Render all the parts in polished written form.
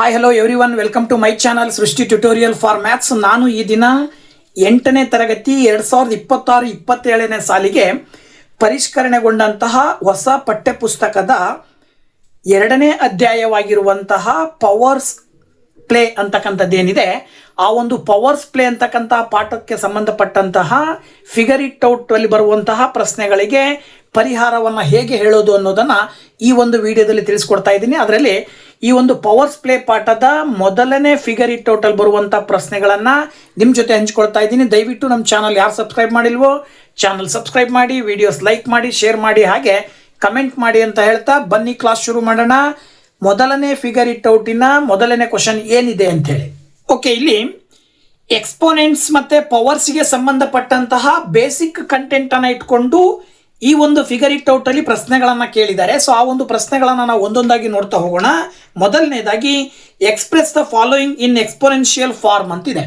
Hi hello everyone, welcome to my channel Srishti tutorial for maths. ನಾನು ಈ ದಿನ 8ನೇ ತರಗತಿ 2026-27ನೇ ಸಾಲಿಗೆ ಪರಿಷ್ಕರಣೆಗೊಂಡಂತಹ ಹೊಸ ಪಠ್ಯಪುಸ್ತಕದ 2ನೇ ಅಧ್ಯಾಯವಾಗಿರುವಂತಹ ಪವರ್ಸ್ ಪ್ಲೇ ಅಂತಕ್ಕಂಥದ್ದೇನಿದೆ, ಆ ಒಂದು ಪವರ್ಸ್ ಪ್ಲೇ ಅಂತಕ್ಕಂಥ ಪಾಠಕ್ಕೆ ಸಂಬಂಧಪಟ್ಟಂತಹ ಫಿಗರ್ ಇಟ್ ಔಟ್ ಅಲ್ಲಿ ಬರುವಂತಹ ಪ್ರಶ್ನೆಗಳಿಗೆ ಪರಿಹಾರವನ್ನು ಹೇಗೆ ಹೇಳೋದು ಅನ್ನೋದನ್ನು ಈ ಒಂದು ವಿಡಿಯೋದಲ್ಲಿ ತಿಳಿಸ್ಕೊಡ್ತಾ ಇದ್ದೀನಿ. ಅದರಲ್ಲಿ ಈ ಒಂದು ಪವರ್ಸ್ ಪ್ಲೇ ಪಾಠದ ಮೊದಲನೇ ಫಿಗರ್ ಇಟ್ ಔಟ್ ಅಲ್ಲಿ ಬರುವಂಥ ಪ್ರಶ್ನೆಗಳನ್ನು ನಿಮ್ಮ ಜೊತೆ ಹಂಚ್ಕೊಳ್ತಾ ಇದ್ದೀನಿ. ದಯವಿಟ್ಟು ನಮ್ಮ ಚಾನಲ್ ಯಾರು ಸಬ್ಸ್ಕ್ರೈಬ್ ಮಾಡಿಲ್ವೋ ಚಾನಲ್ ಸಬ್ಸ್ಕ್ರೈಬ್ ಮಾಡಿ, ವಿಡಿಯೋಸ್ ಲೈಕ್ ಮಾಡಿ, ಶೇರ್ ಮಾಡಿ, ಹಾಗೆ ಕಮೆಂಟ್ ಮಾಡಿ ಅಂತ ಹೇಳ್ತಾ ಬನ್ನಿ ಕ್ಲಾಸ್ ಶುರು ಮಾಡೋಣ. ಮೊದಲನೇ ಫಿಗರ್ ಇಟ್ ಔಟಿನ ಮೊದಲನೇ ಕ್ವಶನ್ ಏನಿದೆ ಅಂತ ಹೇಳಿ. ಓಕೆ, ಇಲ್ಲಿ ಎಕ್ಸ್ಪೋನೆಂಟ್ಸ್ ಮತ್ತೆ ಪವರ್ಸ್ಗೆ ಸಂಬಂಧಪಟ್ಟಂತಹ ಬೇಸಿಕ್ ಕಂಟೆಂಟ್ ಅನ್ನ ಇಟ್ಕೊಂಡು ಈ ಒಂದು ಫಿಗರ್ ಇಟ್ ಔಟ್ ಅಲ್ಲಿ ಪ್ರಶ್ನೆಗಳನ್ನ ಕೇಳಿದ್ದಾರೆ. ಸೊ ಆ ಒಂದು ಪ್ರಶ್ನೆಗಳನ್ನ ನಾವು ಒಂದೊಂದಾಗಿ ನೋಡ್ತಾ ಹೋಗೋಣ. ಮೊದಲನೇದಾಗಿ express the following in exponential form ಅಂತಿದೆ.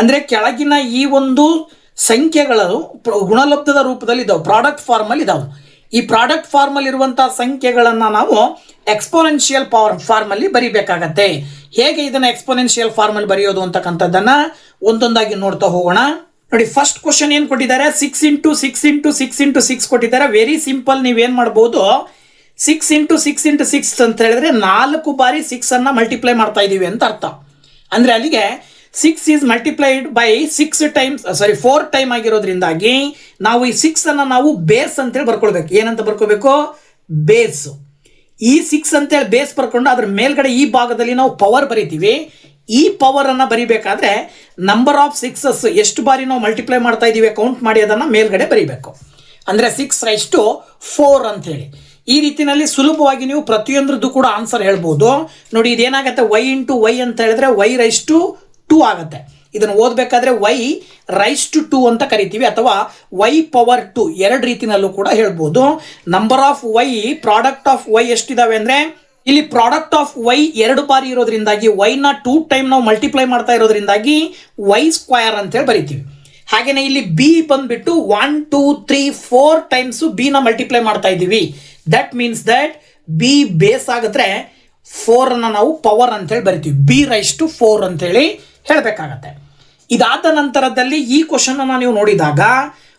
ಅಂದ್ರೆ ಕೆಳಗಿನ ಈ ಒಂದು ಸಂಖ್ಯೆಗಳು ಗುಣಲಬ್ಧದ ರೂಪದಲ್ಲಿ ಇದಾವೆ, ಪ್ರಾಡಕ್ಟ್ ಫಾರ್ಮ್ ಅಲ್ಲಿ ಇದಾವೆ. ಈ ಪ್ರಾಡಕ್ಟ್ ಫಾರ್ಮ್ ಅಲ್ಲಿ ಇರುವಂತಹ ಸಂಖ್ಯೆಗಳನ್ನ ನಾವು ಎಕ್ಸ್ಪೋನೆನ್ಷಿಯಲ್ ಫಾರ್ಮ್ ಅಲ್ಲಿ ಬರಿಬೇಕಾಗತ್ತೆ. ಹೇಗೆ ಇದನ್ನ ಎಕ್ಸ್ಪೋನೆನ್ಷಿಯಲ್ ಫಾರ್ಮ್ ಅಲ್ಲಿ ಬರೆಯೋದು ಅಂತಕ್ಕಂಥದ್ದನ್ನ ಒಂದೊಂದಾಗಿ ನೋಡ್ತಾ ಹೋಗೋಣ. ನೋಡಿ, ಫಸ್ಟ್ ಕ್ವಶನ್ ಏನ್ ಕೊಟ್ಟಿದ್ದಾರೆ, 6 × 6 × 6 × 6 ಕೊಟ್ಟಿದ್ದಾರೆ. ವೆರಿ ಸಿಂಪಲ್, ನೀವೇನ್ ಮಾಡ್ಬೋದು, 6 × 6 × 6 ಅಂತ ಹೇಳಿದ್ರೆ 4 ಬಾರಿ 6 ಅನ್ನ ಮಲ್ಟಿಪ್ಲೈ ಮಾಡ್ತಾ ಇದೀವಿ ಅಂತ ಅರ್ಥ. ಅಂದ್ರೆ ಅಲ್ಲಿಗೆ 6 ಈಸ್ ಮಲ್ಟಿಪ್ಲೈಡ್ ಬೈ 4 ಟೈಮ್ ಆಗಿರೋದ್ರಿಂದಾಗಿ ನಾವು ಈ 6 ಅನ್ನ ನಾವು ಬೇಸ್ ಅಂತೇಳಿ ಬರ್ಕೊಳ್ಬೇಕು. ಏನಂತ ಬರ್ಕೋಬೇಕು, ಬೇಸ್. ಈ 6 ಅಂತೇಳಿ ಬೇಸ್ ಬರ್ಕೊಂಡು ಅದ್ರ ಮೇಲ್ಗಡೆ ಈ ಭಾಗದಲ್ಲಿ ನಾವು ಪವರ್ ಬರಿತೀವಿ. ಈ ಪವರ್ ಅನ್ನ ಬರಿಬೇಕಾದ್ರೆ ನಂಬರ್ ಆಫ್ ಸಿಕ್ಸಸ್ ಎಷ್ಟು ಬಾರಿ ನಾವು ಮಲ್ಟಿಪ್ಲೈ ಮಾಡ್ತಾ ಇದೀವಿ ಕೌಂಟ್ ಮಾಡಿ ಅದನ್ನ ಮೇಲ್ಗಡೆ ಬರಿಬೇಕು. ಅಂದ್ರೆ 6/4 ಅಂತ ಹೇಳಿ. ಈ ರೀತಿನಲ್ಲಿ ಸುಲಭವಾಗಿ ನೀವು ಪ್ರತಿಯೊಂದ್ರದ್ದು ಕೂಡ ಆನ್ಸರ್ ಹೇಳ್ಬೋದು. ನೋಡಿ, ಇದೇನಾಗತ್ತೆ, y × y ಅಂತ ಹೇಳಿದ್ರೆ y/2 ಆಗುತ್ತೆ. ಇದನ್ನು ಓದಬೇಕಾದ್ರೆ y/2 ಅಂತ ಕರಿತೀವಿ, ಅಥವಾ y⁻2 ಎರಡು ರೀತಿನಲ್ಲೂ ಕೂಡ ಹೇಳ್ಬೋದು. Number of y, product of y ಎಷ್ಟಿದಾವೆ ಅಂದ್ರೆ ಇಲ್ಲಿ ಪ್ರಾಡಕ್ಟ್ ಆಫ್ y 2 ಬಾರಿ ಇರೋದ್ರಿಂದಾಗಿ y ನ 2 ಟೈಮ್ ನಾವು ಮಲ್ಟಿಪ್ಲೈ ಮಾಡ್ತಾ ಇರೋದ್ರಿಂದಾಗಿ y² ಅಂತ ಹೇಳಿ ಬರಿತೀವಿ. ಹಾಗೇನೆ ಇಲ್ಲಿ b ಬಂದ್ಬಿಟ್ಟು 1 2 3 4 ಟೈಮ್ಸ್ b ನ ಮಲ್ಟಿಪ್ಲೈ ಮಾಡ್ತಾ ಇದ್ದೀವಿ. That means that b base ಆಗಿದ್ರೆ 4 ಅನ್ನ ನಾವು ಪವರ್ ಅಂತ ಹೇಳಿ ಬರಿತೀವಿ, b/4 ಅಂತ ಹೇಳಿ ಹೇಳಬೇಕಾಗತ್ತೆ. ಇದಾದ ನಂತರದಲ್ಲಿ ಈ ಕ್ವಶನ್ ಅನ್ನ ನೀವು ನೋಡಿದಾಗ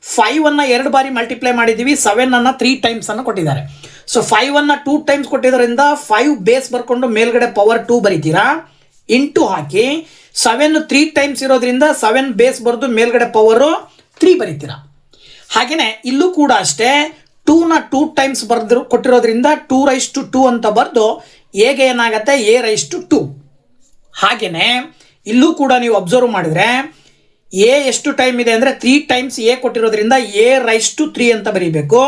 5 ಅನ್ನ 2 ಬಾರಿ ಮಲ್ಟಿಪ್ಲೈ ಮಾಡಿದೀವಿ, 7 ಅನ್ನ 3 ಟೈಮ್ಸ್ ಅನ್ನ ಕೊಟ್ಟಿದ್ದಾರೆ. ಸೊ 5 ಅನ್ನ 2 ಟೈಮ್ಸ್ ಕೊಟ್ಟಿದ್ರಿಂದ 5 ಬೇಸ್ ಬರ್ಕೊಂಡು ಮೇಲ್ಗಡೆ ಪವರ್ 2 ಬರೀತೀರಾ, ಇಂಟು ಹಾಕಿ 7 3 ಟೈಮ್ಸ್ ಇರೋದ್ರಿಂದ 7 ಬೇಸ್ ಬರೆದು ಮೇಲ್ಗಡೆ ಪವರ್ 3 ಬರೀತೀರಾ. ಹಾಗೇನೆ ಇಲ್ಲೂ ಕೂಡ ಅಷ್ಟೇ, 2 ನ 2 ಟೈಮ್ಸ್ ಬರೆದು ಕೊಟ್ಟಿರೋದ್ರಿಂದ 2/2 ಅಂತ ಬರೆದು ಹೇಗೆ ಏನಾಗತ್ತೆ a/2. ಹಾಗೇನೆ ಇಲ್ಲೂ ಕೂಡ ನೀವು ಅಬ್ಸರ್ವ್ ಮಾಡಿದ್ರೆ ಎ ಎಷ್ಟು ಟೈಮ್ ಇದೆ ಅಂದ್ರೆ 3 ಟೈಮ್ಸ್ ಎ ಕೊಟ್ಟಿರೋದ್ರಿಂದ a/3 ಅಂತ ಬರೀಬೇಕು.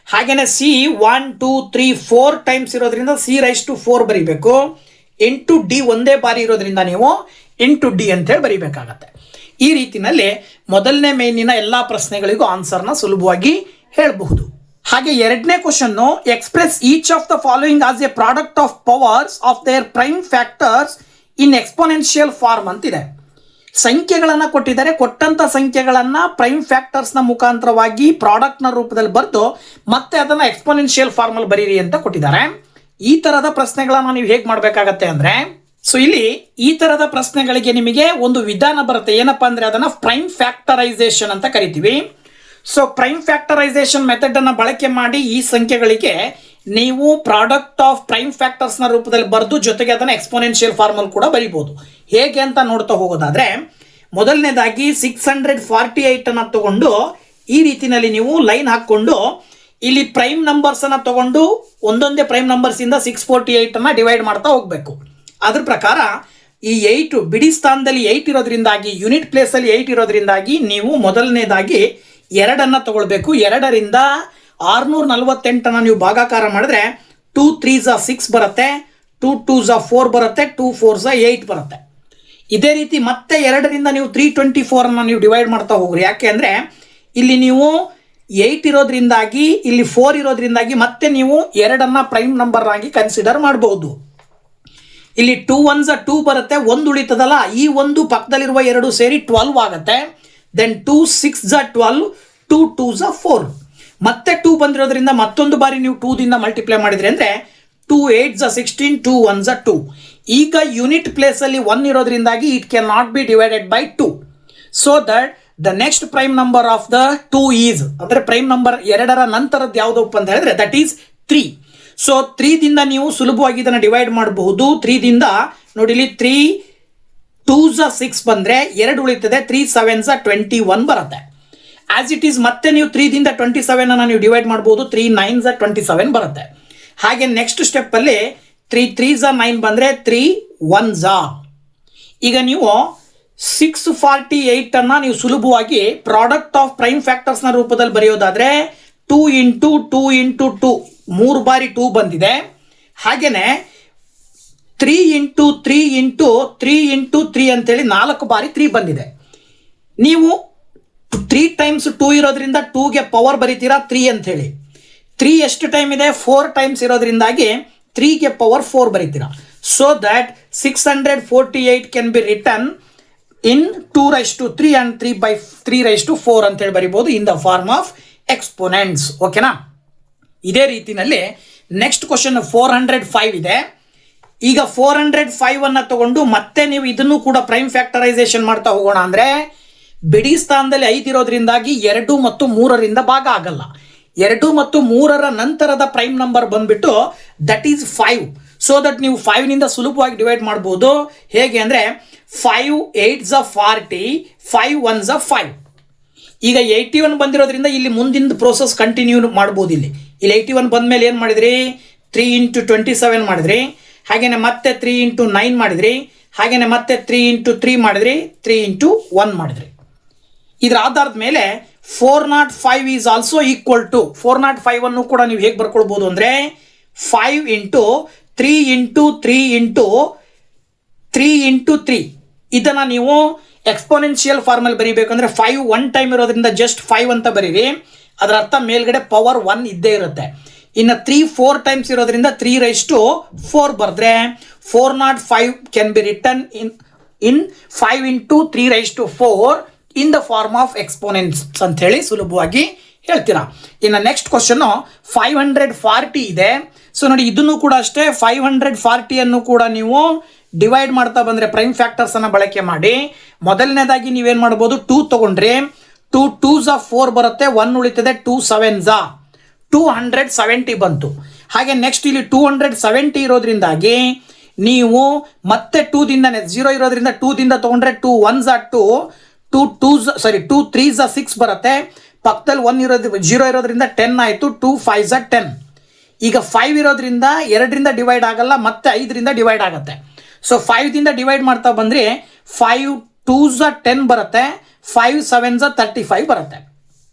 ಹಾಗೇನೆ ಸಿ 1 2 3 4 ಟೈಮ್ಸ್ ಇರೋದ್ರಿಂದ c/4 ಬರೀಬೇಕು. ಇಂಟು ಡಿ ಒಂದೇ ಬಾರಿ ಇರೋದ್ರಿಂದ ನೀವು ಇಂಟು ಡಿ ಅಂತ ಹೇಳಿ ಬರೀಬೇಕಾಗತ್ತೆ. ಈ ರೀತಿನಲ್ಲಿ ಮೊದಲನೇ ಮೇನಿನ ಎಲ್ಲಾ ಪ್ರಶ್ನೆಗಳಿಗೂ ಆನ್ಸರ್ನ ಸುಲಭವಾಗಿ ಹೇಳಬಹುದು. ಹಾಗೆ ಎರಡನೇ question, express each of the following as a product of powers of their prime factors in exponential form ಅಂತಿದೆ. ಸಂಖ್ಯೆಗಳನ್ನ ಕೊಟ್ಟಿದ್ದಾರೆ, ಕೊಟ್ಟಂತ ಸಂಖ್ಯೆಗಳನ್ನ ಪ್ರೈಮ್ ಫ್ಯಾಕ್ಟರ್ಸ್ ನ ಮುಖಾಂತರವಾಗಿ ಪ್ರಾಡಕ್ಟ್ ನ ರೂಪದಲ್ಲಿ ಬರೆದು ಮತ್ತೆ ಅದನ್ನ ಎಕ್ಸ್ಪೋನೆನ್ಷಿಯಲ್ ಫಾರ್ಮ್ ಅಲ್ಲಿ ಬರೀರಿ ಅಂತ ಕೊಟ್ಟಿದ್ದಾರೆ. ಈ ತರದ ಪ್ರಶ್ನೆಗಳನ್ನ ನೀವು ಹೇಗೆ ಮಾಡ್ಬೇಕಾಗತ್ತೆ ಅಂದ್ರೆ, ಸೊ ಇಲ್ಲಿ ಈ ತರದ ಪ್ರಶ್ನೆಗಳಿಗೆ ನಿಮಗೆ ಒಂದು ವಿಧಾನ ಬರುತ್ತೆ. ಏನಪ್ಪಾ ಅಂದ್ರೆ ಅದನ್ನ ಪ್ರೈಮ್ ಫ್ಯಾಕ್ಟರೈಸೇಷನ್ ಅಂತ ಕರಿತೀವಿ. ಸೊ ಪ್ರೈಮ್ ಫ್ಯಾಕ್ಟರೈಸೇಷನ್ ಮೆಥಡ್ ಅನ್ನ ಬಳಕೆ ಮಾಡಿ ಈ ಸಂಖ್ಯೆಗಳಿಗೆ ನೀವು ಪ್ರಾಡಕ್ಟ್ ಆಫ್ ಪ್ರೈಮ್ ಫ್ಯಾಕ್ಟರ್ಸ್ ನ ರೂಪದಲ್ಲಿ ಬರೆದು ಜೊತೆಗೆ ಅದನ್ನ ಎಕ್ಸ್ಪೋನೆನ್ಷಿಯಲ್ ಫಾರ್ಮ್ ಅಲ್ಲಿ ಕೂಡ ಬರೀಬಹುದು. ಹೇಗೆ ಅಂತ ನೋಡ್ತಾ ಹೋಗೋದಾದ್ರೆ, ಮೊದಲನೇದಾಗಿ 648 ಅನ್ನ ತಗೊಂಡು ಈ ರೀತಿನಲ್ಲಿ ನೀವು ಲೈನ್ ಹಾಕೊಂಡು ಇಲ್ಲಿ ಪ್ರೈಮ್ ನಂಬರ್ಸ್ ಅನ್ನ ತಗೊಂಡು ಒಂದೊಂದೇ ಪ್ರೈಮ್ ನಂಬರ್ಸ್ ಇಂದ 648 ಅನ್ನ ಡಿವೈಡ್ ಮಾಡ್ತಾ ಹೋಗ್ಬೇಕು. ಅದ್ರ ಪ್ರಕಾರ ಈ 8 ಬಿಡಿ ಸ್ಥಾನದಲ್ಲಿ 8 ಇರೋದ್ರಿಂದಾಗಿ, ಯೂನಿಟ್ ಪ್ಲೇಸ್ ಅಲ್ಲಿ 8 ಇರೋದ್ರಿಂದಾಗಿ ನೀವು ಮೊದಲನೇದಾಗಿ 2 ತಗೊಳ್ಬೇಕು. 2ರಿಂದ 648 ಅನ್ನ ನೀವು ಭಾಗಾಕಾರ ಮಾಡಿದ್ರೆ 2 3s 6 ಬರುತ್ತೆ, 2 2s 4 ಬರುತ್ತೆ, 2 4s 8 ಬರುತ್ತೆ. ಇದೇ ರೀತಿ ಮತ್ತೆ 2ರಿಂದ ನೀವು 324 ಅನ್ನ ನೀವು ಡಿವೈಡ್ ಮಾಡ್ತಾ ಹೋಗ್ರಿ. ಯಾಕೆ ಅಂದ್ರೆ ಇಲ್ಲಿ ನೀವು 8 ಇರೋದ್ರಿಂದಾಗಿ, ಇಲ್ಲಿ 4 ಇರೋದ್ರಿಂದಾಗಿ ಮತ್ತೆ ನೀವು 2 ಪ್ರೈಮ್ ನಂಬರ್ ಆಗಿ ಕನ್ಸಿಡರ್ ಮಾಡಬಹುದು. ಇಲ್ಲಿ 2 1s 2 ಬರುತ್ತೆ, 1 ಉಳಿತದಲ್ಲ, ಈ ಒಂದು ಪಕ್ಕದಲ್ಲಿರುವ 2 ಸೇರಿ 12 ಆಗುತ್ತೆ. Then 2 6s 12, 2 2s 4. ಮತ್ತೆ 2 ಬಂದಿರೋದ್ರಿಂದ ಮತ್ತೊಂದು ಬಾರಿ ನೀವು 2 ದಿಂದ ಮಲ್ಟಿಪ್ಲೈ ಮಾಡಿದ್ರಿ ಅಂದ್ರೆ 2 8s 16, 2 1s 2. ಈಗ ಯೂನಿಟ್ ಪ್ಲೇಸಲ್ಲಿ 1 ಇರೋದ್ರಿಂದಾಗಿ it can not be divided by 2. So that the next prime number of the 2 is, ಅಂದರೆ ಪ್ರೈಮ್ ನಂಬರ್ 2ರ ನಂತರದ್ದು ಯಾವುದಪ್ಪ ಅಂತ ಹೇಳಿದ್ರೆ ದಟ್ ಈಸ್ 3. ಸೊ 3 ದಿಂದ ನೀವು ಸುಲಭವಾಗಿ ಇದನ್ನು ಡಿವೈಡ್ ಮಾಡಬಹುದು. 3 ದಿಂದ ನೋಡಿ ಇಲ್ಲಿ 3 2s 6 ಬಂದರೆ 2 ಉಳಿತದೆ, 3 7s 21 ಬರುತ್ತೆ. ಆಸ್ ಇಟ್ ಈಸ್ ಮತ್ತೆ ನೀವು 3 ದಿಂದ 27 ಅನ್ನು ನೀವು ಡಿವೈಡ್ ಮಾಡಬಹುದು, 3 9s 27 ಬರುತ್ತೆ. ಹಾಗೆ ನೆಕ್ಸ್ಟ್ ಸ್ಟೆಪ್ಪಲ್ಲಿ 3 3s 9 ಬಂದರೆ 3 1s. ಈಗ ನೀವು 648 ಅನ್ನು ನೀವು ಸುಲಭವಾಗಿ ಪ್ರಾಡಕ್ಟ್ ಆಫ್ ಪ್ರೈಮ್ ಫ್ಯಾಕ್ಟರ್ಸ್ನ ರೂಪದಲ್ಲಿ ಬರೆಯೋದಾದರೆ 2 ಇಂಟು 2 ಇಂಟು 2 3 ಬಾರಿ 2 ಬಂದಿದೆ. ಹಾಗೆಯೇ 3 ಇಂಟು 3 ಇಂಟು 3 ಇಂಟು 3 ಅಂತೇಳಿ 4 ಬಾರಿ 3 ಬಂದಿದೆ. ನೀವು 3 ಟೈಮ್ಸ್ 2 ಇರೋದ್ರಿಂದ 2ಗೆ ಪವರ್ ಬರೀತೀರಾ 3 ಅಂಥೇಳಿ. 3 ಎಷ್ಟು ಟೈಮ್ ಇದೆ? 4 ಟೈಮ್ಸ್ ಇರೋದ್ರಿಂದಾಗಿ 3ಗೆ ಪವರ್ 4 ಬರೀತೀರಾ. So that 648 can be return in 2⁻³ and 3/3⁴ ಅಂತೇಳಿ ಬರಿಬೋದು in the form of exponents. ಓಕೆನಾ? ಇದೇ ರೀತಿಯಲ್ಲಿ ನೆಕ್ಸ್ಟ್ ಕ್ವಶನ್ 405 ಇದೆ. ಈಗ 405 ಅನ್ನು ತಗೊಂಡು ಮತ್ತೆ ನೀವು ಇದನ್ನು ಕೂಡ ಪ್ರೈಮ್ ಫ್ಯಾಕ್ಟರೈಸೇಷನ್ ಮಾಡ್ತಾ ಹೋಗೋಣ. ಅಂದರೆ ಬಿಡಿ ಸ್ಥಾನದಲ್ಲಿ 5 ಇರೋದ್ರಿಂದಾಗಿ 2 ಮತ್ತು 3ರಿಂದ ಭಾಗ ಆಗಲ್ಲ. 2 ಮತ್ತು 3ರ ನಂತರದ ಪ್ರೈಮ್ ನಂಬರ್ ಬಂದ್ಬಿಟ್ಟು ದಟ್ ಈಸ್ 5. ಸೊ ದಟ್ ನೀವು 5 ನಿಂದ ಸುಲಭವಾಗಿ ಡಿವೈಡ್ ಮಾಡ್ಬೋದು. ಹೇಗೆ ಅಂದರೆ 5 8s 40, 5 1s 5. ಈಗ 81 ಬಂದಿರೋದ್ರಿಂದ ಇಲ್ಲಿ ಮುಂದಿನ ಪ್ರೋಸೆಸ್ ಕಂಟಿನ್ಯೂ ಮಾಡ್ಬೋದು. ಇಲ್ಲಿ 81 ಬಂದ ಮೇಲೆ ಏನು ಮಾಡಿದ್ರಿ? 3 ಇಂಟು 27 ಮಾಡಿದ್ರಿ. ಹಾಗೆಯೇ ಮತ್ತೆ 3 ಇಂಟು 9 ಮಾಡಿದ್ರಿ. ಹಾಗೆಯೇ ಮತ್ತೆ 3 ಇಂಟು 3 ಮಾಡಿದ್ರಿ. 3 ಇಂಟು 1 ಮಾಡಿದ್ರಿ. ಇದರ ಆಧಾರದ ಮೇಲೆ 405 ಈಸ್ ಆಲ್ಸೋ ಈಕ್ವಲ್ ಟು 405 ಅನ್ನು ಕೂಡ ನೀವು ಹೇಗೆ ಬರ್ಕೊಳ್ಬೋದು ಅಂದರೆ 5 ಇಂಟು 3 ಇಂಟು 3 ಇಂಟು 3 ಇಂಟು 3 ಇದನ್ನು ನೀವು ಎಕ್ಸ್ಪೋನೆನ್ಷಿಯಲ್ ಫಾರ್ಮಲ್ಲಿ ಬರೀಬೇಕಂದ್ರೆ 5 1 ಟೈಮ್ ಇರೋದ್ರಿಂದ ಜಸ್ಟ್ 5 ಅಂತ ಬರೀರಿ. ಅದರ ಅರ್ಥ ಮೇಲ್ಗಡೆ ಪವರ್ 1 ಇದ್ದೇ ಇರುತ್ತೆ. ಇನ್ನು 3 4 ಟೈಮ್ಸ್ ಇರೋದ್ರಿಂದ 3⁻⁴ ಬರೆದ್ರೆ 405 can be return in 5 into 3⁻⁴ in the form of exponents ಅಂತ ಹೇಳಿ ಸುಲಭವಾಗಿ ಹೇಳ್ತೀರಾ. ಇನ್ನು ನೆಕ್ಸ್ಟ್ ಕ್ವಶನ್ 540 ಇದೆ. ಸೊ ನೋಡಿ ಇದನ್ನು ಕೂಡ ಅಷ್ಟೇ 540 ಅನ್ನು ಕೂಡ ನೀವು ಡಿವೈಡ್ ಮಾಡ್ತಾ ಬಂದರೆ ಪ್ರೈಮ್ ಫ್ಯಾಕ್ಟರ್ಸ್ ಅನ್ನು ಬಳಕೆ ಮಾಡಿ ಮೊದಲನೇದಾಗಿ ನೀವೇನು ಮಾಡ್ಬೋದು? 2 ತಗೊಂಡ್ರೆ 2 2s 4 ಬರುತ್ತೆ, 1 ಉಳಿತದೆ, 2 7s 270 ಬಂತು. ಹಾಗೆ ನೆಕ್ಸ್ಟ್ ಇಲ್ಲಿ 270 ಇರೋದ್ರಿಂದಾಗಿ ನೀವು ಮತ್ತೆ 2 ದಿಂದ 0 ಇರೋದ್ರಿಂದ 2 ದಿಂದ ತಗೊಂಡ್ರೆ 2 1s 2 3s 6 ಬರುತ್ತೆ. ಪಕ್ಕದಲ್ಲಿ 1 ಇರೋದು 0 ಇರೋದ್ರಿಂದ 10 ಆಯಿತು. 2 5s 10. ಈಗ 5 ಇರೋದ್ರಿಂದ 2ರಿಂದ ಡಿವೈಡ್ ಆಗಲ್ಲ, ಮತ್ತೆ 5ರಿಂದ ಡಿವೈಡ್ ಆಗುತ್ತೆ. ಸೊ 5 ದಿಂದ ಡಿವೈಡ್ ಮಾಡ್ತಾ ಬಂದರೆ 5 2s 10 ಬರುತ್ತೆ, 5 7s 35 ಬರುತ್ತೆ.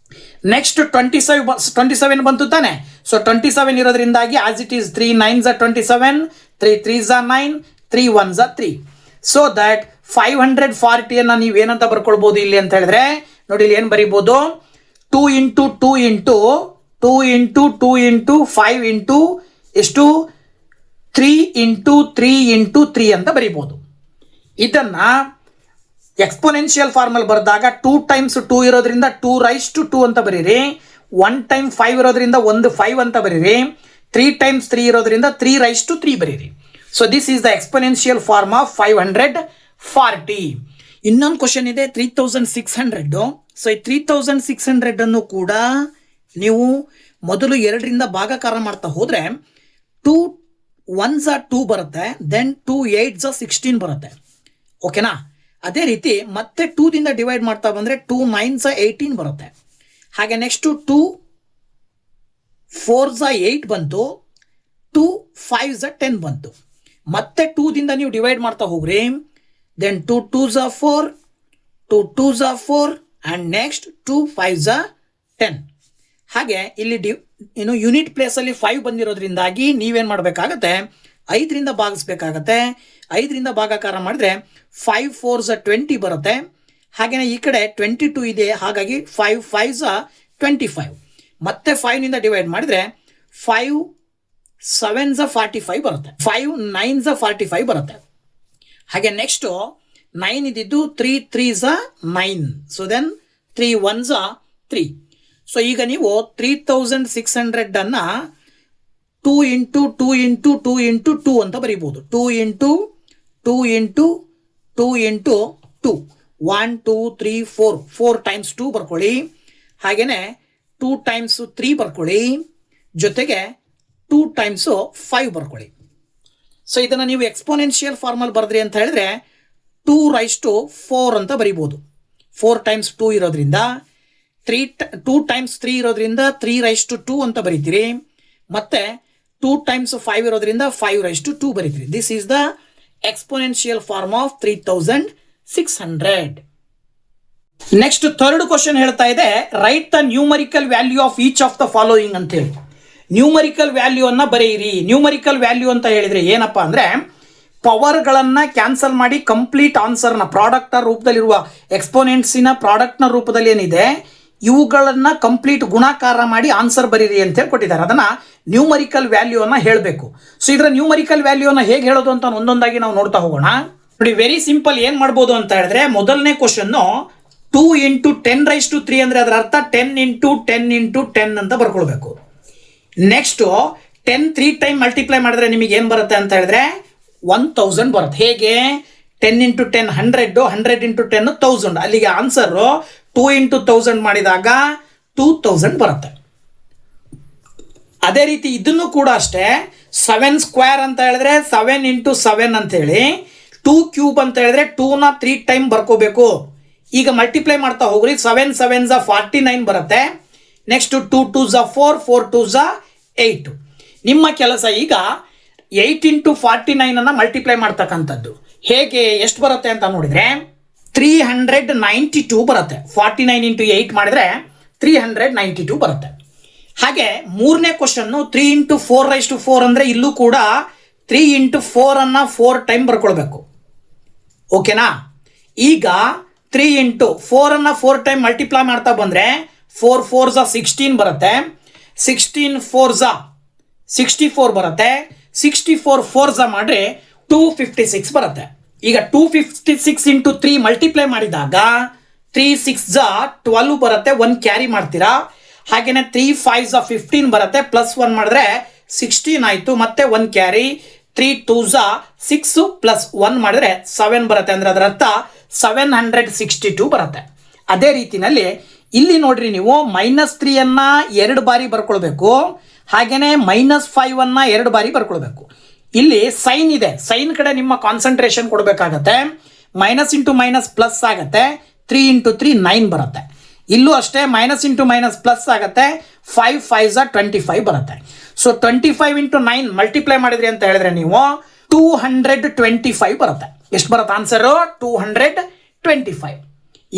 ನೆಕ್ಸ್ಟ್ 27 ಬಂತು ತಾನೆ. ಸೊ 27 ಇರೋದ್ರಿಂದಾಗಿ as it is 3 9s 27, 3 3s 9, 3 1s 3. So that 540 ನೀವೇನಂತ ಬರ್ಕೊಳ್ಬೋದು ಇಲ್ಲಿ ಅಂತ ಹೇಳಿದ್ರೆ ನೋಡಿ ಇಲ್ಲಿ ಏನು ಬರೀಬೋದು? 2 into 2 into 2 into 2 into 5 into ಎಷ್ಟು 3 ಇಂಟು 3 ಇಂಟು 3 ಅಂತ ಬರೀಬೋದು. ಇದನ್ನು ಎಕ್ಸ್ಪೋನೆನ್ಷಿಯಲ್ ಫಾರ್ಮಲ್ಲಿ ಬರೆದಾಗ 2 ಟೈಮ್ಸ್ 2 ಇರೋದ್ರಿಂದ 2⁻² ಅಂತ ಬರೀರಿ. 1 ಟೈಮ್ 5 ಇರೋದ್ರಿಂದ 5 ಅಂತ ಬರೀರಿ. 3 ಟೈಮ್ಸ್ 3 ಇರೋದ್ರಿಂದ 3⁻³ ಬರೀರಿ. So this is the exponential form of 540. ಇನ್ನೊಂದು ಕ್ವಶನ್ ಇದೆ 3600. ಸೊ ಈ 3600 ಅನ್ನು ಕೂಡ ನೀವು ಮೊದಲು 2ರಿಂದ ಭಾಗಾಕಾರ ಮಾಡ್ತಾ ಹೋದರೆ 2 1s 2 ಬರುತ್ತೆ, ದೆನ್ 2 8s 16 ಬರುತ್ತೆ. ಓಕೆನಾ? ಅದೇ ರೀತಿ ಮತ್ತೆ 2 ದಿಂದ ಡಿವೈಡ್ ಮಾಡ್ತಾ ಬಂದರೆ 2 9s 18 ಬರುತ್ತೆ. ಹಾಗೆ ನೆಕ್ಸ್ಟು 2 4s 8 ಬಂತು, 2 5s 10 ಬಂತು. ಮತ್ತೆ 2 ದಿಂದ ನೀವು ಡಿವೈಡ್ ಮಾಡ್ತಾ ಹೋಗ್ರಿ, then 2 2s 4, 2 2s 4 and next 2 5s 10. ಹಾಗೆ ಇಲ್ಲಿ ಯೂನಿಟ್ ಪ್ಲೇಸಲ್ಲಿ 5 ಬಂದಿರೋದ್ರಿಂದಾಗಿ ನೀವೇನು ಮಾಡಬೇಕಾಗತ್ತೆ? 5ರಿಂದ ಭಾಗಿಸ್ಬೇಕಾಗತ್ತೆ. 5ರಿಂದ ಭಾಗಾಕಾರ ಮಾಡಿದ್ರೆ 5 4s 20 ಬರುತ್ತೆ. ಹಾಗೆಯೇ ಈ ಕಡೆ 22 ಇದೆ, ಹಾಗಾಗಿ 5 5s 25. ಮತ್ತೆ 5ನಿಂದ ಡಿವೈಡ್ ಮಾಡಿದರೆ 5 7s 45 ಬರುತ್ತೆ, 5 9s 45 ಬರುತ್ತೆ. ಹಾಗೆ ನೆಕ್ಸ್ಟು 9 ಇದ್ದಿದ್ದು 3 3s 9. So then 3 1s 3. So ಈಗ ನೀವು 3600 2 ಇಂಟು 2 ಇಂಟು 2 ಇಂಟು 2 ಅಂತ ಬರೀಬೋದು. 2 ಇಂಟು 2 ಇಂಟು 2 ಇಂಟು 2 1 2 3 4 4 ಟೈಮ್ಸ್ 2 ಬರ್ಕೊಳ್ಳಿ. ಹಾಗೆಯೇ 2 ಟೈಮ್ಸ್ 3 ಬರ್ಕೊಳ್ಳಿ, ಜೊತೆಗೆ 2 ಟೈಮ್ಸ್ 5 ಬರ್ಕೊಳ್ಳಿ. ಸೊ ಇದನ್ನು ನೀವು ಎಕ್ಸ್ಪೋನೆನ್ಷಿಯಲ್ ಫಾರ್ಮಲ್ಲಿ ಬರೆದ್ರಿ ಅಂತ ಹೇಳಿದ್ರೆ 2⁴ ಅಂತ ಬರಿಬೋದು. 4 ಟೈಮ್ಸ್ 2 ಇರೋದ್ರಿಂದ 2 ಟೈಮ್ಸ್ 3 ಇರೋದ್ರಿಂದ 3⁻² ಅಂತ ಬರೀತೀರಿ. ಮತ್ತೆ 2 ಟೈಮ್ಸ್ 5 ಇರೋದ್ರಿಂದ 5⁻² ಬರೀತೀರಿ. This is the exponential form of 3600. Next third question ಹೇಳ್ತಾ ಇದೆ, write the numerical value of each of the following ಅಂತ ಹೇಳಿ. ನ್ಯೂಮರಿಕಲ್ ವ್ಯಾಲ್ಯೂ ಅನ್ನ ಬರೆಯಿರಿ. ನ್ಯೂಮರಿಕಲ್ ವ್ಯಾಲ್ಯೂ ಅಂತ ಹೇಳಿದ್ರೆ ಏನಪ್ಪ ಅಂದ್ರೆ ಪವರ್ಗಳನ್ನ ಕ್ಯಾನ್ಸಲ್ ಮಾಡಿ ಕಂಪ್ಲೀಟ್ ಆನ್ಸರ್ನ ಪ್ರಾಡಕ್ಟ್ ರೂಪದಲ್ಲಿರುವ ಎಕ್ಸ್ಪೋನೆಂಟ್ಸಿನ ಪ್ರಾಡಕ್ಟ್ನ ರೂಪದಲ್ಲಿ ಏನಿದೆ ಇವುಗಳನ್ನ ಕಂಪ್ಲೀಟ್ ಗುಣಾಕಾರ ಮಾಡಿ ಆನ್ಸರ್ ಬರೀರಿ ಅಂತ ಹೇಳಿ ಕೊಟ್ಟಿದ್ದಾರೆ. ಅದನ್ನ ನ್ಯೂಮರಿಕಲ್ ವ್ಯಾಲ್ಯೂ ಅನ್ನ ಹೇಳಬೇಕು. ಸೊ ಇದರ ನ್ಯೂಮರಿಕಲ್ ವ್ಯಾಲ್ಯೂ ಅನ್ನ ಹೇಗೆ ಹೇಳೋದು ಅಂತ ಒಂದೊಂದಾಗಿ ನಾವು ನೋಡ್ತಾ ಹೋಗೋಣ. ನೋಡಿ, ವೆರಿ ಸಿಂಪಲ್. ಏನ್ ಮಾಡ್ಬೋದು ಅಂತ ಹೇಳಿದ್ರೆ ಮೊದಲನೇ ಕ್ವಶನ್ 2 ಇಂಟು 10⁻³ ಅಂದ್ರೆ ಅದರ ಅರ್ಥ 10 ಇಂಟು 10 ಇಂಟು 10 ಅಂತ ಬರ್ಕೊಳ್ಬೇಕು. ನೆಕ್ಸ್ಟ್ 10 3 ಟೈಮ್ ಮಲ್ಟಿಪ್ಲೈ ಮಾಡಿದ್ರೆ ನಿಮಗೆ ಏನು ಬರುತ್ತೆ ಅಂತ ಹೇಳಿದ್ರೆ 1000 ಬರುತ್ತೆ. ಹೇಗೆ? 10 ಇಂಟು 10 100, 100 ಇಂಟು 10 1000. ಅಲ್ಲಿಗೆ ಆನ್ಸರ್ 2 ಇಂಟು 1000 ಮಾಡಿದಾಗ 2000 ಬರುತ್ತೆ. ಅದೇ ರೀತಿ ಇದನ್ನು ಕೂಡ ಅಷ್ಟೇ 7 ಸ್ಕ್ವೇರ್ ಅಂತ ಹೇಳಿದ್ರೆ 7 ಇಂಟು 7 ಅಂತ ಹೇಳಿ, 2 ಕ್ಯೂಬ್ ಅಂತ ಹೇಳಿದ್ರೆ 2ನ 3 ಟೈಮ್ ಬರ್ಕೋಬೇಕು. ಈಗ ಮಲ್ಟಿಪ್ಲೈ ಮಾಡ್ತಾ ಹೋಗ್ರಿ. 7 7 49 ಬರುತ್ತೆ. ನೆಕ್ಸ್ಟ್ 2 2 4 4 2 8. ನಿಮ್ಮ ಕೆಲಸ ಈಗ 8 ಇಂಟು 49 ಅನ್ನ ಮಲ್ಟಿಪ್ಲೈ ಮಾಡ್ತಕ್ಕಂಥದ್ದು. ಹೇಗೆ, ಎಷ್ಟು ಬರುತ್ತೆ ಅಂತ ನೋಡಿದ್ರೆ 392 ಬರುತ್ತೆ. 49 ಇಂಟು 8 ಮಾಡಿದ್ರೆ 392 ಬರುತ್ತೆ. ಹಾಗೆ ಮೂರನೇ ಕ್ವಶನ್ 3 ಇಂಟು 4⁻⁴ ಅಂದ್ರೆ ಇಲ್ಲೂ ಕೂಡ 3 ಇಂಟು 4 ಅನ್ನ 4 ಟೈಮ್ ಬರ್ಕೊಳ್ಬೇಕು. ಓಕೆನಾ? ಈಗ 3 ಇಂಟು 4 ಅನ್ನ 4 ಟೈಮ್ ಮಲ್ಟಿಪ್ಲೈ ಮಾಡ್ತಾ ಬಂದ್ರೆ 4 4 16 ಬರುತ್ತೆ. 16 4 64 ಬರುತ್ತೆ. 64 4 ಮಾಡ್ರೆ 256 ಬರುತ್ತೆ. ಈಗ 256 ಇಂಟು 3 ಮಲ್ಟಿಪ್ಲೈ ಮಾಡಿದಾಗ 3 6 12 ಬರುತ್ತೆ. 1 ಕ್ಯಾರಿ ಮಾಡ್ತೀರಾ. ಹಾಗೇನೆ 3 5 15 ಬರುತ್ತೆ. ಪ್ಲಸ್ 1 ಮಾಡಿದ್ರೆ 16 ಆಯಿತು. ಮತ್ತೆ 1 ಕ್ಯಾರಿ. 3 2 6 ಪ್ಲಸ್ 1 ಮಾಡಿದ್ರೆ 7 ಬರುತ್ತೆ. ಅಂದ್ರೆ ಅದರ ಅರ್ಥ 762 ಬರುತ್ತೆ. ಅದೇ ರೀತಿನಲ್ಲಿ ಇಲ್ಲಿ ನೋಡ್ರಿ, ನೀವು -3 ಅನ್ನ 2 ಬಾರಿ ಬರ್ಕೊಳ್ಬೇಕು. ಹಾಗೇನೆ -5 ಅನ್ನ 2 ಬಾರಿ ಬರ್ಕೊಳ್ಬೇಕು. ಇಲ್ಲಿ ಸೈನ್ ಇದೆ, ಸೈನ್ ಕಡೆ ನಿಮ್ಮ ಕಾನ್ಸಂಟ್ರೇಷನ್ ಕೊಡಬೇಕಾಗತ್ತೆ. ಮೈನಸ್ ಇಂಟು ಮೈನಸ್ ಪ್ಲಸ್ ಆಗುತ್ತೆ. 3 ಇಂಟು 3 9 ಬರುತ್ತೆ. ಇಲ್ಲೂ ಅಷ್ಟೇ ಮೈನಸ್ ಇಂಟು ಮೈನಸ್ ಪ್ಲಸ್ ಆಗುತ್ತೆ. 5 5 25 ಬರುತ್ತೆ. ಸೊ 25 ಇಂಟು 9 ಮಲ್ಟಿಪ್ಲೈ ಮಾಡಿದ್ರಿ ಅಂತ ಹೇಳಿದ್ರೆ ನೀವು 225 ಬರುತ್ತೆ. ಎಷ್ಟು ಬರುತ್ತೆ ಆನ್ಸರ್? 225.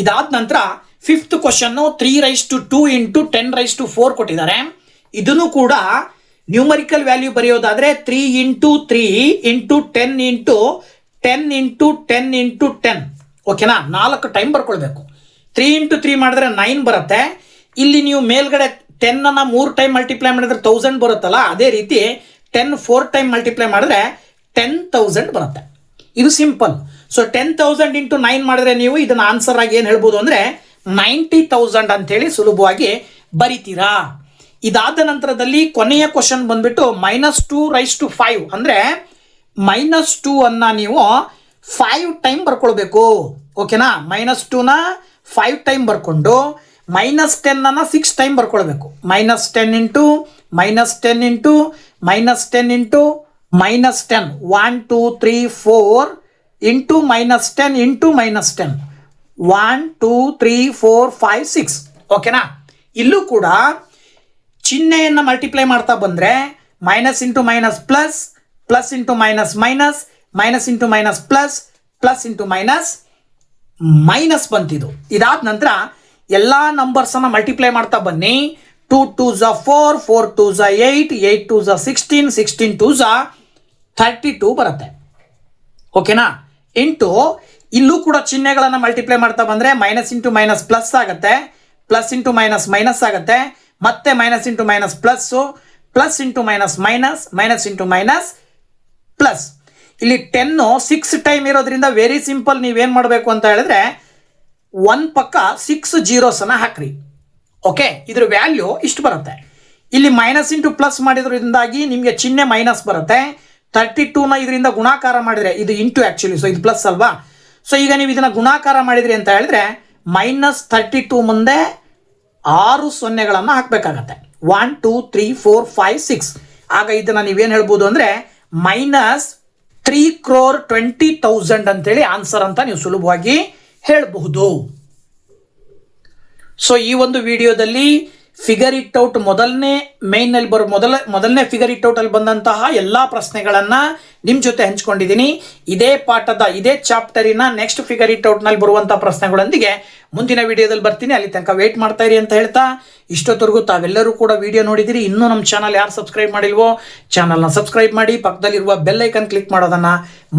ಇದಾದ ನಂತರ ಫಿಫ್ತ್ ಕ್ವಶನ್ 3⁻² ಇಂಟು 10⁻⁴ ಕೊಟ್ಟಿದ್ದಾರೆ. ಇದನ್ನು ಕೂಡ ನ್ಯೂಮರಿಕಲ್ ವ್ಯಾಲ್ಯೂ ಬರೆಯೋದಾದ್ರೆ 3 into 3 into 10 into 10 into 10 into 10. ಓಕೆನಾ? 4 ಟೈಮ್ ಬರ್ಕೊಳ್ಬೇಕು. 3 ಇಂಟು 3 ಮಾಡಿದ್ರೆ 9 ಬರುತ್ತೆ. ಇಲ್ಲಿ ನೀವು ಮೇಲ್ಗಡೆ 10 ಅನ್ನ 3 ಟೈಮ್ ಮಲ್ಟಿಪ್ಲೈ ಮಾಡಿದ್ರೆ 1000 ಬರುತ್ತಲ್ಲ, ಅದೇ ರೀತಿ 10 4 ಟೈಮ್ ಮಲ್ಟಿಪ್ಲೈ ಮಾಡಿದ್ರೆ 10,000 ಬರುತ್ತೆ. ಇದು ಸಿಂಪಲ್. ಸೊ 10,000 ಇಂಟು 9 ಮಾಡಿದ್ರೆ ನೀವು ಇದನ್ನ ಆನ್ಸರ್ ಆಗಿ ಏನು ಹೇಳ್ಬೋದು ಅಂದ್ರೆ 90,000 ಅಂತೇಳಿ ಸುಲಭವಾಗಿ ಬರಿತೀರಾ. ಇದಾದ ನಂತರದಲ್ಲಿ ಕೊನೆಯ ಕ್ವಶನ್ ಬಂದ್ಬಿಟ್ಟು -2⁻5 ಅಂದ್ರೆ -2 ಅನ್ನ ನೀವು 5 ಟೈಮ್ ಬರ್ಕೊಳ್ಬೇಕು. ಓಕೆನಾ? -2ನ 5 ಟೈಮ್ ಬರ್ಕೊಂಡು -10 ಅನ್ನ 6 ಟೈಮ್ ಬರ್ಕೊಳ್ಬೇಕು. -10 into -10 into -10 into -10 1 2 3 4 into -10 into -10 1 2 3 4 5 6. ಓಕೆನಾ? ಇಲ್ಲೂ ಕೂಡ ಚಿಹ್ನೆಯನ್ನು ಮಲ್ಟಿಪ್ಲೈ ಮಾಡ್ತಾ ಬಂದರೆ minus into minus plus, plus into minus minus, minus into minus plus, plus into minus minus ಬಂತಿದ್ದು. ಇದಾದ ನಂತರ ಎಲ್ಲ ನಂಬರ್ಸನ್ನು ಮಲ್ಟಿಪ್ಲೈ ಮಾಡ್ತಾ ಬನ್ನಿ. 2 2 4, 4 2 8, 8 2 16, 16 2 32 ಬರುತ್ತೆ. ಓಕೆನಾ? ಇಂಟು ಇಲ್ಲೂ ಕೂಡ ಚಿಹ್ನೆಗಳನ್ನು ಮಲ್ಟಿಪ್ಲೈ ಮಾಡ್ತಾ ಬಂದರೆ ಮೈನಸ್ ಇಂಟು ಮೈನಸ್ ಪ್ಲಸ್ ಆಗುತ್ತೆ, ಪ್ಲಸ್ ಇಂಟು ಮೈನಸ್ ಮೈನಸ್ ಆಗುತ್ತೆ, ಮತ್ತೆ minus into minus plus, plus into minus minus, minus into minus plus. ಇಲ್ಲಿ 10 6 ಟೈಮ್ ಇರೋದ್ರಿಂದ ವೆರಿ ಸಿಂಪಲ್. ನೀವೇನು ಮಾಡಬೇಕು ಅಂತ ಹೇಳಿದ್ರೆ 1 ಪಕ್ಕ 6 ಜೀರೋಸನ್ನು ಹಾಕ್ರಿ. ಓಕೆ, ಇದ್ರ ವ್ಯಾಲ್ಯೂ ಇಷ್ಟು ಬರುತ್ತೆ. ಇಲ್ಲಿ ಮೈನಸ್ ಇಂಟು ಪ್ಲಸ್ ಮಾಡಿದ್ರಿಂದಾಗಿ ನಿಮಗೆ ಚಿಹ್ನೆ ಮೈನಸ್ ಬರುತ್ತೆ. 32ನ ಇದರಿಂದ ಗುಣಾಕಾರ ಮಾಡಿದರೆ ಇದು ಇಂಟು ಆ್ಯಕ್ಚುಲಿ, ಸೊ ಇದು ಪ್ಲಸ್ ಅಲ್ವಾ. ಸೊ ಈಗ ನೀವು ಇದನ್ನು ಗುಣಾಕಾರ ಮಾಡಿದ್ರಿ ಅಂತ ಹೇಳಿದ್ರೆ -32 ಮುಂದೆ 6 ಸೊನ್ನೆಗಳನ್ನು ಹಾಕಬೇಕಾಗತ್ತೆ. 1 2 3 4 5 6. ಆಗ ಇದನ್ನು ನೀವೇನು ಹೇಳ್ಬೋದು ಅಂದರೆ -3,20,000 ಅಂತೇಳಿ ಆನ್ಸರ್ ಅಂತ ನೀವು ಸುಲಭವಾಗಿ ಹೇಳಬಹುದು. ಸೊ ಈ ಒಂದು ವಿಡಿಯೋದಲ್ಲಿ ಫಿಗರ್ ಇಟ್ ಔಟ್ ಮೊದಲನೇ ಫಿಗರ್ ಇಟ್ ಔಟ್ ಅಲ್ಲಿ ಬಂದಂತಹ ಎಲ್ಲಾ ಪ್ರಶ್ನೆಗಳನ್ನ ನಿಮ್ ಜೊತೆ ಹಂಚ್ಕೊಂಡಿದ್ದೀನಿ. ಇದೇ ಚಾಪ್ಟರಿನ ನೆಕ್ಸ್ಟ್ ಫಿಗರ್ ಇಟ್ ಔಟ್ ನಲ್ಲಿ ಬರುವಂತಹ ಪ್ರಶ್ನೆಗಳೊಂದಿಗೆ ಮುಂದಿನ ವಿಡಿಯೋದಲ್ಲಿ ಬರ್ತೀನಿ. ಅಲ್ಲಿ ತನಕ ವೇಟ್ ಮಾಡ್ತಾ ಇರಿ ಅಂತ ಹೇಳ್ತಾ, ಇಷ್ಟೊತ್ತರೆಗೂ ತಾವೆಲ್ಲರೂ ಕೂಡ ವಿಡಿಯೋ ನೋಡಿದಿರಿ. ಇನ್ನೂ ನಮ್ಮ ಚಾನಲ್ ಯಾರು ಸಬ್ಸ್ಕ್ರೈಬ್ ಮಾಡಿಲ್ವೋ ಚಾನಲ್ನ ಸಬ್ಸ್ಕ್ರೈಬ್ ಮಾಡಿ, ಪಕ್ಕದಲ್ಲಿರುವ ಬೆಲ್ ಐಕನ್ ಕ್ಲಿಕ್ ಮಾಡೋದನ್ನ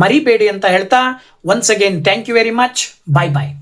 ಮರಿಬೇಡಿ ಅಂತ ಹೇಳ್ತಾ, once again thank you very much. Bye bye.